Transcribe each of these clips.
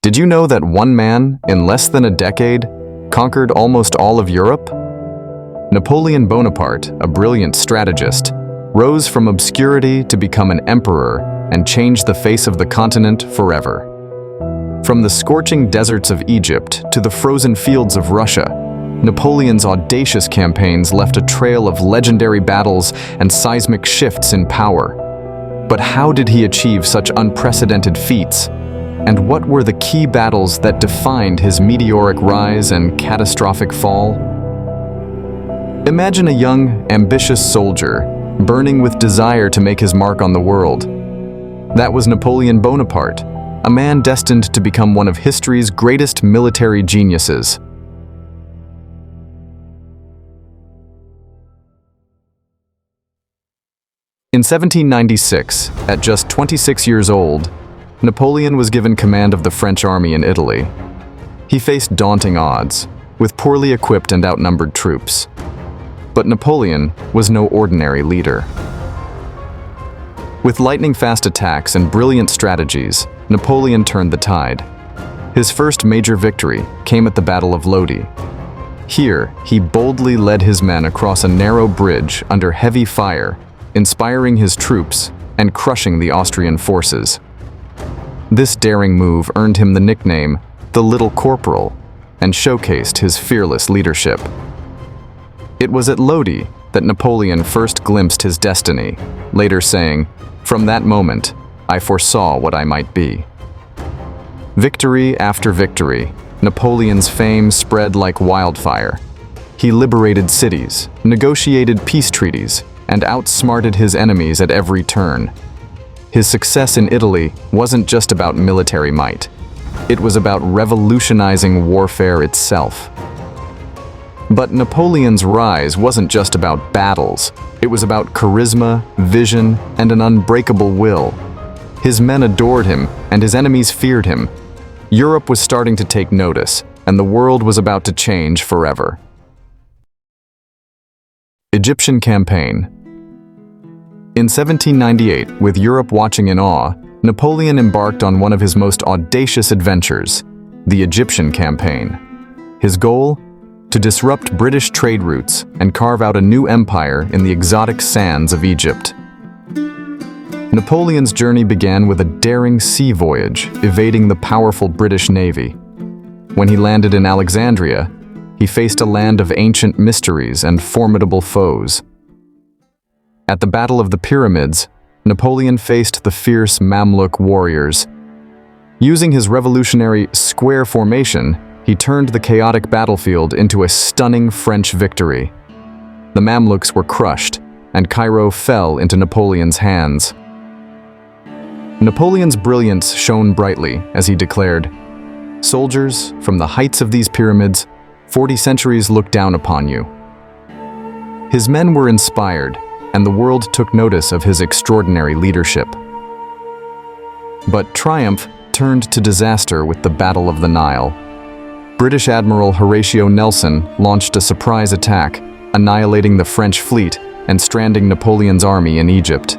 Did you know that one man, in less than a decade, conquered almost all of Europe? Napoleon Bonaparte, a brilliant strategist, rose from obscurity to become an emperor and changed the face of the continent forever. From the scorching deserts of Egypt to the frozen fields of Russia, Napoleon's audacious campaigns left a trail of legendary battles and seismic shifts in power. But how did he achieve such unprecedented feats? And what were the key battles that defined his meteoric rise and catastrophic fall? Imagine a young, ambitious soldier, burning with desire to make his mark on the world. That was Napoleon Bonaparte, a man destined to become one of history's greatest military geniuses. In 1796, at just 26 years old, Napoleon was given command of the French army in Italy. He faced daunting odds, with poorly equipped and outnumbered troops. But Napoleon was no ordinary leader. With lightning-fast attacks and brilliant strategies, Napoleon turned the tide. His first major victory came at the Battle of Lodi. Here, he boldly led his men across a narrow bridge under heavy fire, inspiring his troops and crushing the Austrian forces. This daring move earned him the nickname the Little Corporal and showcased his fearless leadership. It was at Lodi that Napoleon first glimpsed his destiny, later saying, "From that moment, I foresaw what I might be." Victory after victory, Napoleon's fame spread like wildfire. He liberated cities, negotiated peace treaties, and outsmarted his enemies at every turn. His success in Italy wasn't just about military might. It was about revolutionizing warfare itself. But Napoleon's rise wasn't just about battles. It was about charisma, vision, and an unbreakable will. His men adored him, and his enemies feared him. Europe was starting to take notice, and the world was about to change forever. Egyptian Campaign. In 1798, with Europe watching in awe, Napoleon embarked on one of his most audacious adventures, the Egyptian Campaign. His goal? To disrupt British trade routes and carve out a new empire in the exotic sands of Egypt. Napoleon's journey began with a daring sea voyage, evading the powerful British Navy. When he landed in Alexandria, he faced a land of ancient mysteries and formidable foes. At the Battle of the Pyramids, Napoleon faced the fierce Mamluk warriors. Using his revolutionary square formation, he turned the chaotic battlefield into a stunning French victory. The Mamluks were crushed, and Cairo fell into Napoleon's hands. Napoleon's brilliance shone brightly as he declared, "Soldiers, from the heights of these pyramids, 40 centuries look down upon you." His men were inspired, and the world took notice of his extraordinary leadership. But triumph turned to disaster with the Battle of the Nile. British Admiral Horatio Nelson launched a surprise attack, annihilating the French fleet and stranding Napoleon's army in Egypt.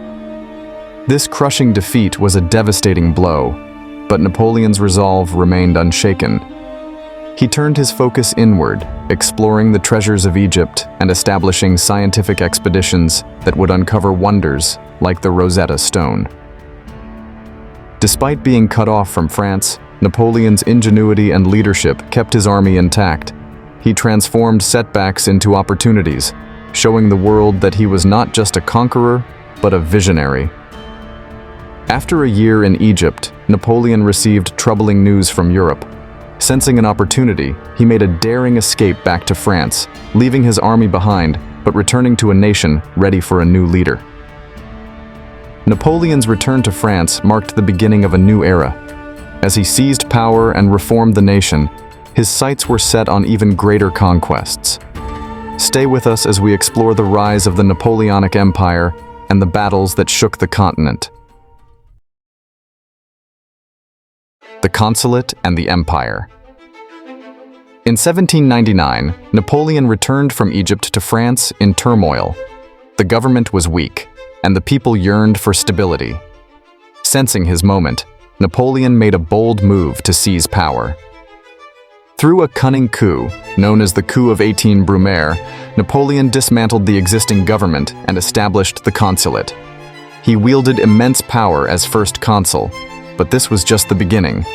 This crushing defeat was a devastating blow, but Napoleon's resolve remained unshaken. He turned his focus inward, exploring the treasures of Egypt and establishing scientific expeditions that would uncover wonders like the Rosetta Stone. Despite being cut off from France, Napoleon's ingenuity and leadership kept his army intact. He transformed setbacks into opportunities, showing the world that he was not just a conqueror, but a visionary. After a year in Egypt, Napoleon received troubling news from Europe. Sensing an opportunity, he made a daring escape back to France, leaving his army behind, but returning to a nation ready for a new leader. Napoleon's return to France marked the beginning of a new era. As he seized power and reformed the nation, his sights were set on even greater conquests. Stay with us as we explore the rise of the Napoleonic Empire and the battles that shook the continent. The Consulate and the Empire. In 1799, Napoleon returned from Egypt to France in turmoil. The government was weak, and the people yearned for stability. Sensing his moment, Napoleon made a bold move to seize power. Through a cunning coup, known as the Coup of 18 Brumaire, Napoleon dismantled the existing government and established the Consulate. He wielded immense power as first consul, but this was just the beginning.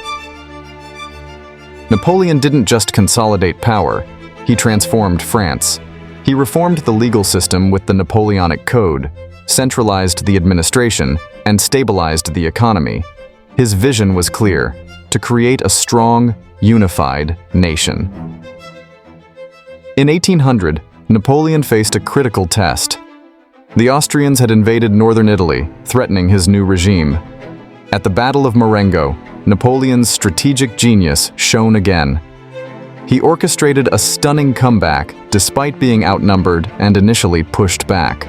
Napoleon didn't just consolidate power, he transformed France. He reformed the legal system with the Napoleonic Code, centralized the administration, and stabilized the economy. His vision was clear: to create a strong, unified nation. In 1800, Napoleon faced a critical test. The Austrians had invaded northern Italy, threatening his new regime. At the Battle of Marengo, Napoleon's strategic genius shone again. He orchestrated a stunning comeback despite being outnumbered and initially pushed back.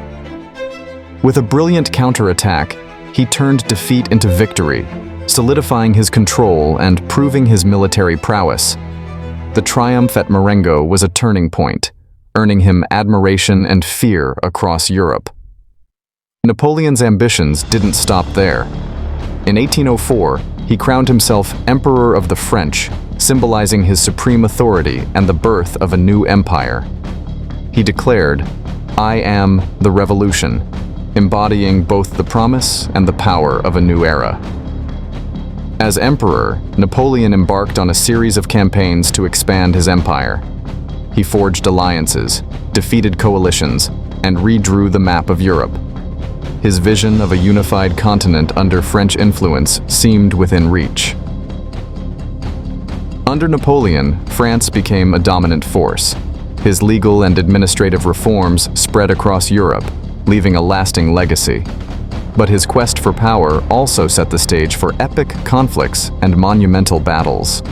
With a brilliant counterattack, he turned defeat into victory, solidifying his control and proving his military prowess. The triumph at Marengo was a turning point, earning him admiration and fear across Europe. Napoleon's ambitions didn't stop there. In 1804, he crowned himself Emperor of the French, symbolizing his supreme authority and the birth of a new empire. He declared, "I am the revolution," embodying both the promise and the power of a new era. As emperor, Napoleon embarked on a series of campaigns to expand his empire. He forged alliances, defeated coalitions, and redrew the map of Europe. His vision of a unified continent under French influence seemed within reach. Under Napoleon, France became a dominant force. His legal and administrative reforms spread across Europe, leaving a lasting legacy. But his quest for power also set the stage for epic conflicts and monumental battles.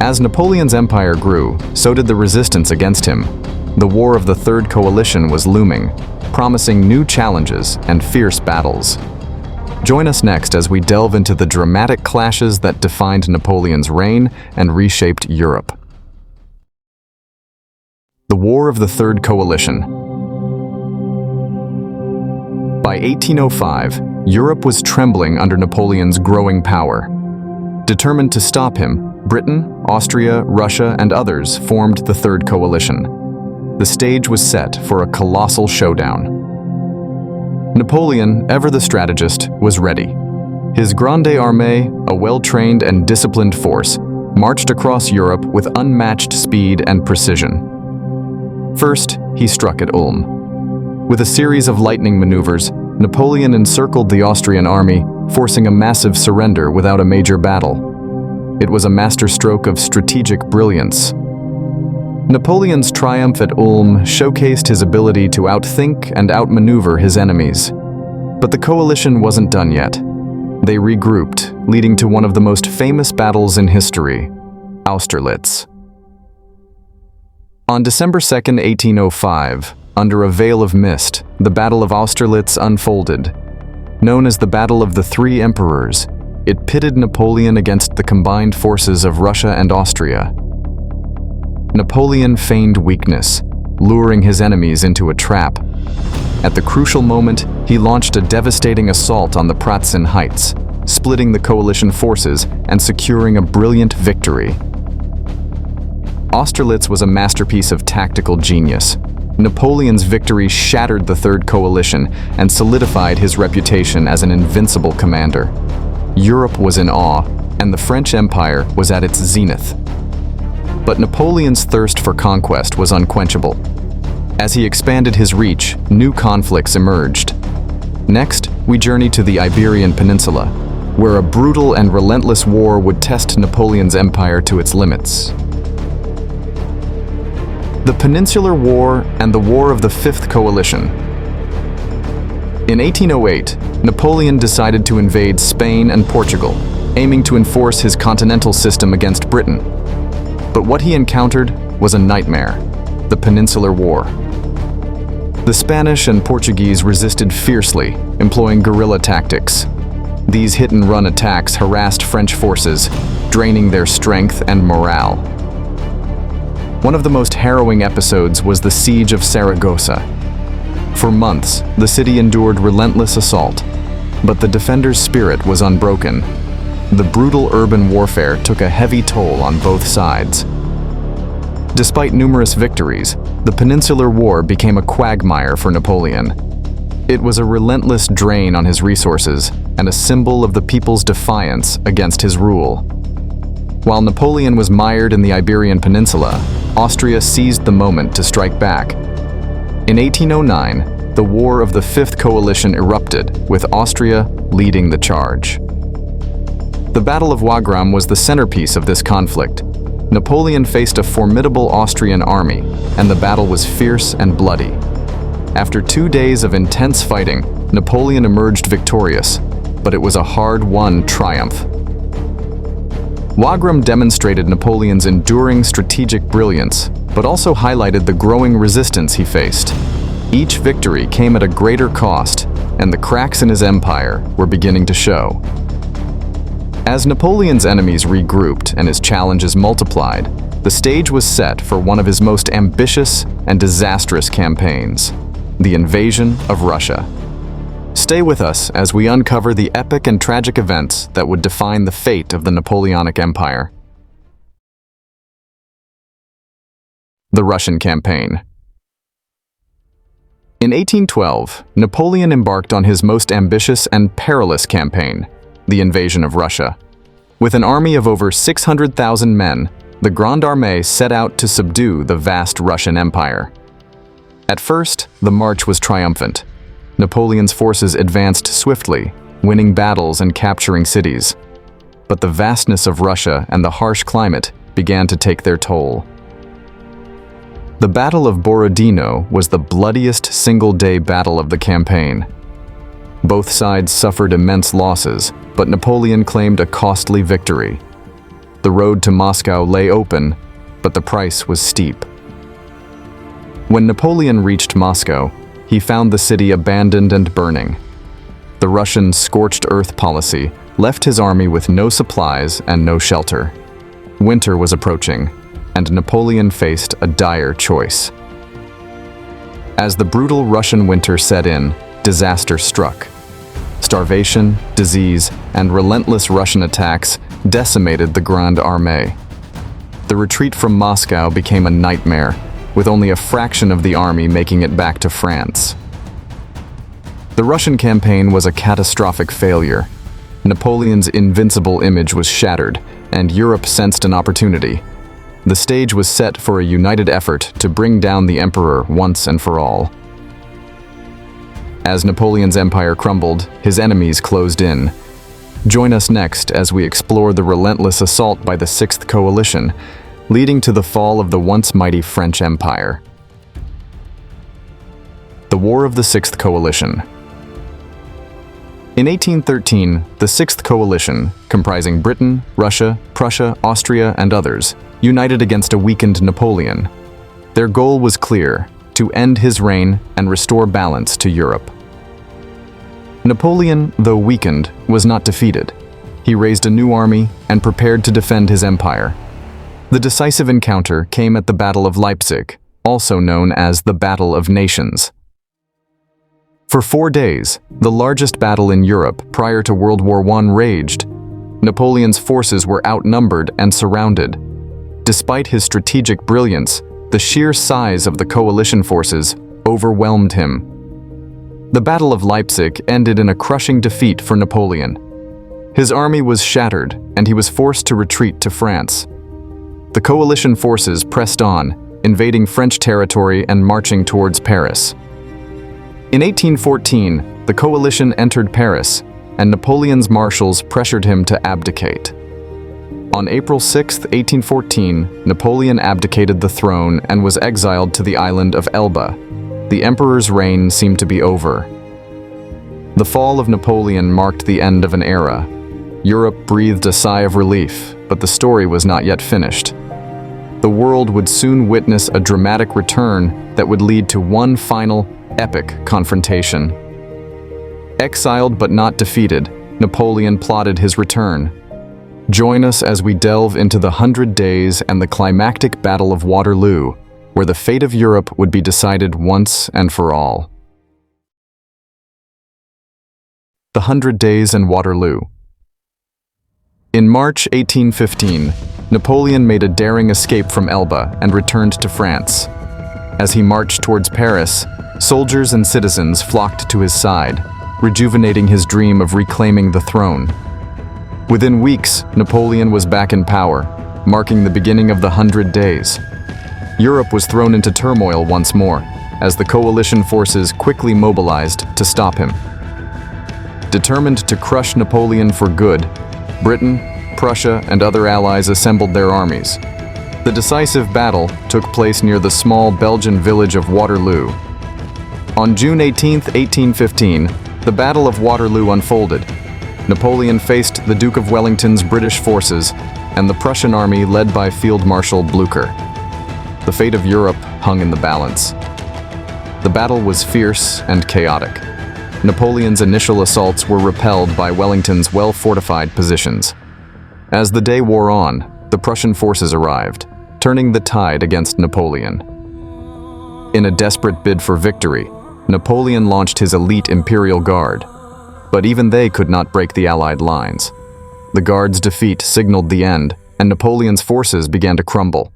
As Napoleon's empire grew, so did the resistance against him. The War of the Third Coalition was looming, promising new challenges and fierce battles. Join us next as we delve into the dramatic clashes that defined Napoleon's reign and reshaped Europe. The War of the Third Coalition. By 1805, Europe was trembling under Napoleon's growing power. Determined to stop him, Britain, Austria, Russia, and others formed the Third Coalition. The stage was set for a colossal showdown. Napoleon, ever the strategist, was ready. His Grande Armée, a well-trained and disciplined force, marched across Europe with unmatched speed and precision. First, he struck at Ulm. With a series of lightning maneuvers, Napoleon encircled the Austrian army, forcing a massive surrender without a major battle. It was a masterstroke of strategic brilliance. Napoleon's triumph at Ulm showcased his ability to outthink and outmaneuver his enemies. But the coalition wasn't done yet. They regrouped, leading to one of the most famous battles in history, Austerlitz. On December 2, 1805, under a veil of mist, the Battle of Austerlitz unfolded. Known as the Battle of the Three Emperors, it pitted Napoleon against the combined forces of Russia and Austria. Napoleon feigned weakness, luring his enemies into a trap. At the crucial moment, he launched a devastating assault on the Pratzen Heights, splitting the coalition forces and securing a brilliant victory. Austerlitz was a masterpiece of tactical genius. Napoleon's victory shattered the Third Coalition and solidified his reputation as an invincible commander. Europe was in awe, and the French Empire was at its zenith. But Napoleon's thirst for conquest was unquenchable. As he expanded his reach, new conflicts emerged. Next, we journey to the Iberian Peninsula, where a brutal and relentless war would test Napoleon's empire to its limits. The Peninsular War and the War of the Fifth Coalition. In 1808, Napoleon decided to invade Spain and Portugal, aiming to enforce his continental system against Britain. But what he encountered was a nightmare, the Peninsular War. The Spanish and Portuguese resisted fiercely, employing guerrilla tactics. These hit-and-run attacks harassed French forces, draining their strength and morale. One of the most harrowing episodes was the Siege of Saragossa. For months, the city endured relentless assault. But the defenders' spirit was unbroken. The brutal urban warfare took a heavy toll on both sides. Despite numerous victories, the Peninsular War became a quagmire for Napoleon. It was a relentless drain on his resources and a symbol of the people's defiance against his rule. While Napoleon was mired in the Iberian Peninsula, Austria seized the moment to strike back. In 1809, the War of the Fifth Coalition erupted, with Austria leading the charge. The Battle of Wagram was the centerpiece of this conflict. Napoleon faced a formidable Austrian army, and the battle was fierce and bloody. After 2 days of intense fighting, Napoleon emerged victorious, but it was a hard-won triumph. Wagram demonstrated Napoleon's enduring strategic brilliance, but also highlighted the growing resistance he faced. Each victory came at a greater cost, and the cracks in his empire were beginning to show. As Napoleon's enemies regrouped and his challenges multiplied, the stage was set for one of his most ambitious and disastrous campaigns, the invasion of Russia. Stay with us as we uncover the epic and tragic events that would define the fate of the Napoleonic Empire. The Russian Campaign. In 1812, Napoleon embarked on his most ambitious and perilous campaign, the invasion of Russia. With an army of over 600,000 men, the Grande Armée set out to subdue the vast Russian Empire. At first, the march was triumphant. Napoleon's forces advanced swiftly, winning battles and capturing cities. But the vastness of Russia and the harsh climate began to take their toll. The Battle of Borodino was the bloodiest single-day battle of the campaign. Both sides suffered immense losses, but Napoleon claimed a costly victory. The road to Moscow lay open, but the price was steep. When Napoleon reached Moscow, he found the city abandoned and burning. The Russian scorched earth policy left his army with no supplies and no shelter. Winter was approaching, and Napoleon faced a dire choice. As the brutal Russian winter set in, disaster struck. Starvation, disease, and relentless Russian attacks decimated the Grande Armée. The retreat from Moscow became a nightmare, with only a fraction of the army making it back to France. The Russian campaign was a catastrophic failure. Napoleon's invincible image was shattered, and Europe sensed an opportunity. The stage was set for a united effort to bring down the emperor once and for all. As Napoleon's empire crumbled, his enemies closed in. Join us next as we explore the relentless assault by the Sixth Coalition, leading to the fall of the once mighty French Empire. The War of the Sixth Coalition. In 1813, the Sixth Coalition, comprising Britain, Russia, Prussia, Austria, and others, united against a weakened Napoleon. Their goal was clear: to end his reign and restore balance to Europe. Napoleon, though weakened, was not defeated. He raised a new army and prepared to defend his empire. The decisive encounter came at the Battle of Leipzig, also known as the Battle of Nations. For 4 days, the largest battle in Europe prior to World War I raged. Napoleon's forces were outnumbered and surrounded. Despite his strategic brilliance, the sheer size of the coalition forces overwhelmed him. The Battle of Leipzig ended in a crushing defeat for Napoleon. His army was shattered, and he was forced to retreat to France. The coalition forces pressed on, invading French territory and marching towards Paris. In 1814, the coalition entered Paris, and Napoleon's marshals pressured him to abdicate. On April 6, 1814, Napoleon abdicated the throne and was exiled to the island of Elba. The emperor's reign seemed to be over. The fall of Napoleon marked the end of an era. Europe breathed a sigh of relief, but the story was not yet finished. The world would soon witness a dramatic return that would lead to one final, epic confrontation. Exiled but not defeated, Napoleon plotted his return. Join us as we delve into the 100 Days and the climactic Battle of Waterloo, where the fate of Europe would be decided once and for all. the 100 Days and Waterloo. In March 1815, Napoleon made a daring escape from Elba and returned to France. As he marched towards Paris, soldiers and citizens flocked to his side, rejuvenating his dream of reclaiming the throne. Within weeks, Napoleon was back in power, marking the beginning of the 100 Days. Europe was thrown into turmoil once more, as the coalition forces quickly mobilized to stop him. Determined to crush Napoleon for good, Britain, Prussia, and other allies assembled their armies. The decisive battle took place near the small Belgian village of Waterloo. On June 18, 1815, the Battle of Waterloo unfolded. Napoleon faced the Duke of Wellington's British forces and the Prussian army led by Field Marshal Blücher. The fate of Europe hung in the balance. The battle was fierce and chaotic. Napoleon's initial assaults were repelled by Wellington's well-fortified positions. As the day wore on, the Prussian forces arrived, turning the tide against Napoleon. In a desperate bid for victory, Napoleon launched his elite Imperial Guard, but even they could not break the Allied lines. The Guard's defeat signaled the end, and Napoleon's forces began to crumble.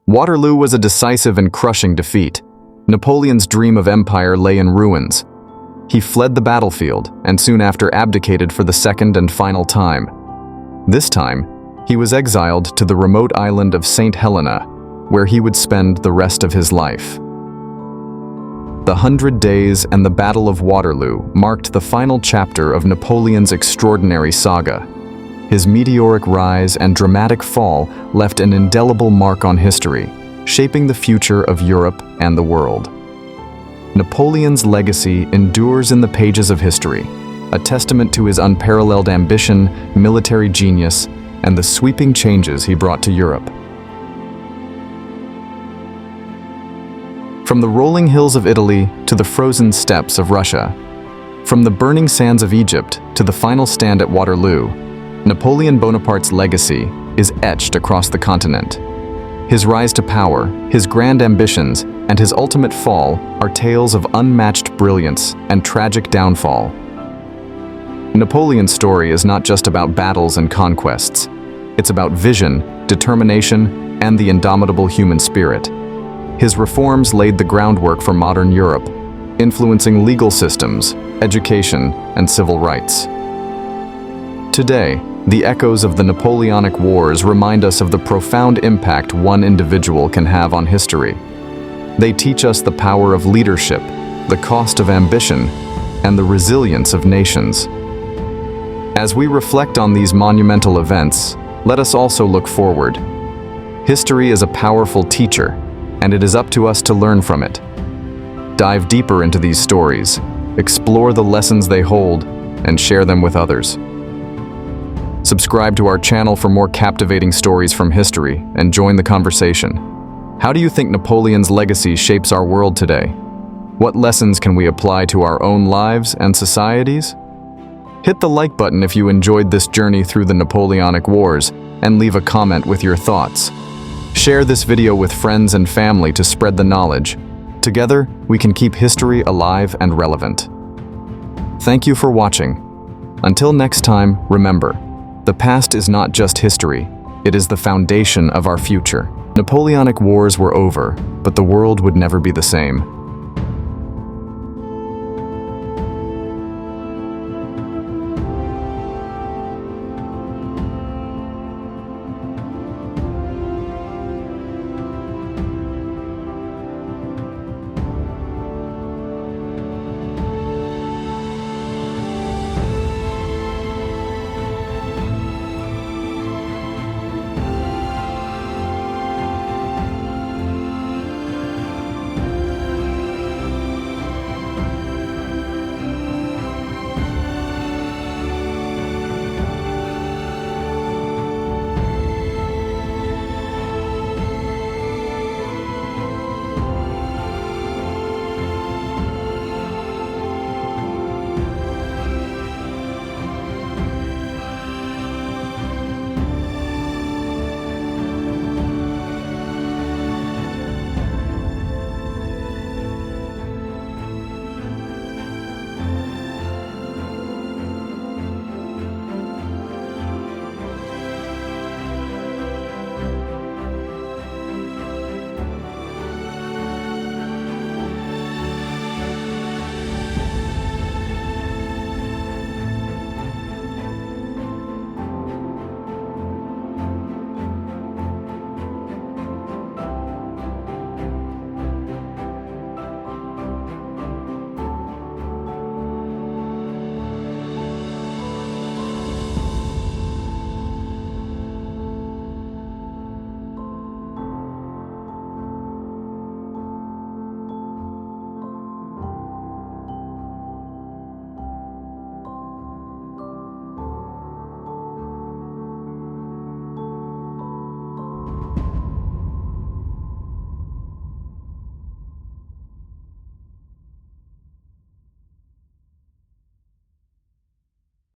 Waterloo was a decisive and crushing defeat. Napoleon's dream of empire lay in ruins. He fled the battlefield and soon after abdicated for the second and final time. This time, he was exiled to the remote island of St. Helena, where he would spend the rest of his life. The 100 Days and the Battle of Waterloo marked the final chapter of Napoleon's extraordinary saga. His meteoric rise and dramatic fall left an indelible mark on history, shaping the future of Europe and the world. Napoleon's legacy endures in the pages of history, a testament to his unparalleled ambition, military genius, and the sweeping changes he brought to Europe. From the rolling hills of Italy to the frozen steppes of Russia, from the burning sands of Egypt to the final stand at Waterloo, Napoleon Bonaparte's legacy is etched across the continent. His rise to power, his grand ambitions, and his ultimate fall are tales of unmatched brilliance and tragic downfall. Napoleon's story is not just about battles and conquests. It's about vision, determination, and the indomitable human spirit. His reforms laid the groundwork for modern Europe, influencing legal systems, education, and civil rights. Today, the echoes of the Napoleonic Wars remind us of the profound impact one individual can have on history. They teach us the power of leadership, the cost of ambition, and the resilience of nations. As we reflect on these monumental events, let us also look forward. History is a powerful teacher, and it is up to us to learn from it. Dive deeper into these stories, explore the lessons they hold, and share them with others. Subscribe to our channel for more captivating stories from history and join the conversation. How do you think Napoleon's legacy shapes our world today? What lessons can we apply to our own lives and societies? Hit the like button if you enjoyed this journey through the Napoleonic Wars and leave a comment with your thoughts. Share this video with friends and family to spread the knowledge. Together, we can keep history alive and relevant. Thank you for watching. Until next time, remember, the past is not just history, it is the foundation of our future. Napoleonic Wars were over, but the world would never be the same.